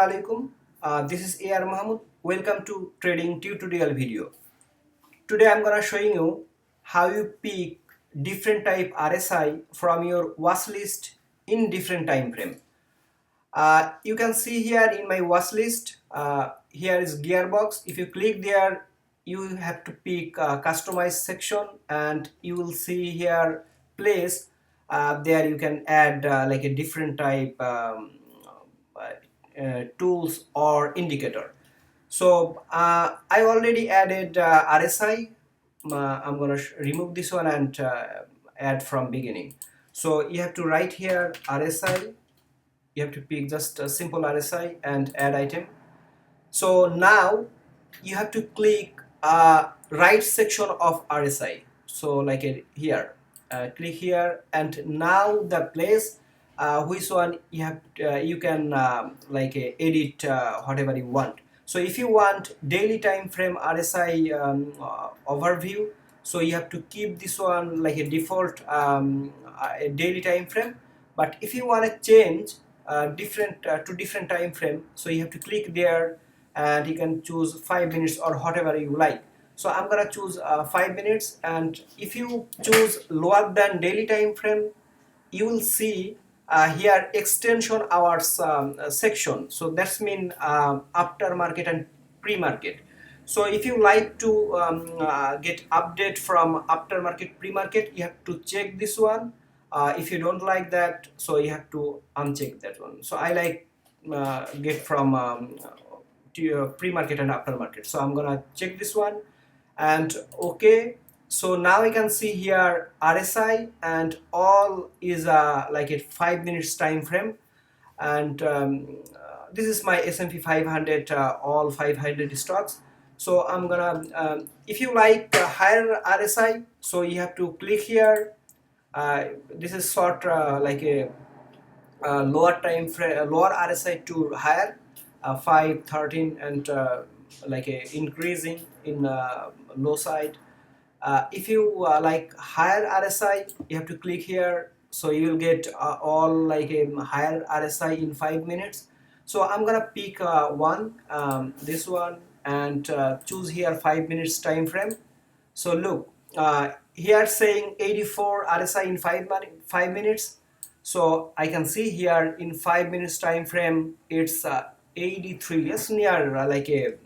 Assalamualaikum. This is AR Mahmoud. Welcome to trading tutorial video. Today I'm gonna showing you how you pick different type RSI from your watch list in different time frame. You can see here in my watch list. Here is gearbox. If you click there, you have to pick customize section, and you will see here place. There you can add like a different type. Tools or indicator. So I already added RSI. I'm gonna remove this one and add from beginning. So you have to write here RSI. You have to pick just a simple RSI and add item. So now you have to click right section of RSI. So like here, click here, and now the place which one you have you can edit whatever you want. So if you want daily time frame RSI overview, so you have to keep this one like a default a daily time frame. But if you want to change different to different time frame, so you have to click there and you can choose 5 minutes or whatever you like. So I'm gonna choose 5 minutes, and if you choose lower than daily time frame, you will see here extension hours section. So that's mean after market and pre-market. So if you like to get update from after market pre-market, you have to check this one. If you don't like that, so you have to uncheck that one. So I like get from pre-market and after market. So I'm gonna check this one and okay. So now you can see here RSI, and all is like a 5 minutes time frame, and this is my S&P 500 all 500 stocks. So I'm gonna if you like higher RSI, so you have to click here. This is sort like a lower time frame, lower RSI to higher 5, 13, and like a increasing in low side. If you like higher RSI, you have to click here. So you will get all like a higher RSI in 5 minutes. So I'm gonna pick one, this one, and choose here 5 minutes time frame. So look, here saying 84 RSI in 5 minutes. So I can see here in 5 minutes time frame it's 83. Yes, near like a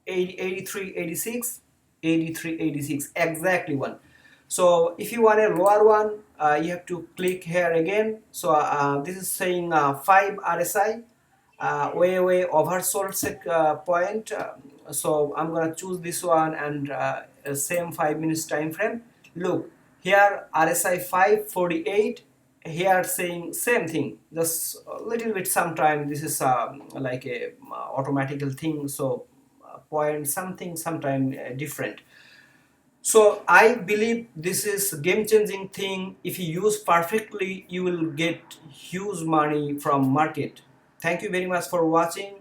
83, 86, 83, 86, exactly one. So if you want a lower one, you have to click here again. So this is saying 5 RSI, way oversold point. So I'm gonna choose this one, and same 5 minutes time frame. Look here, RSI 548. Here saying same thing, just a little bit sometime. This is like a automatical thing. So point something sometime different. So I believe this is game changing thing. If you use perfectly, you will get huge money from market. Thank you very much for watching.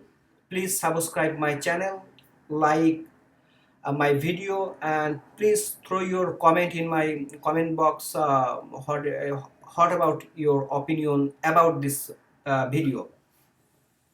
Please subscribe my channel, like my video, and please throw your comment in my comment box. What about your opinion about this video.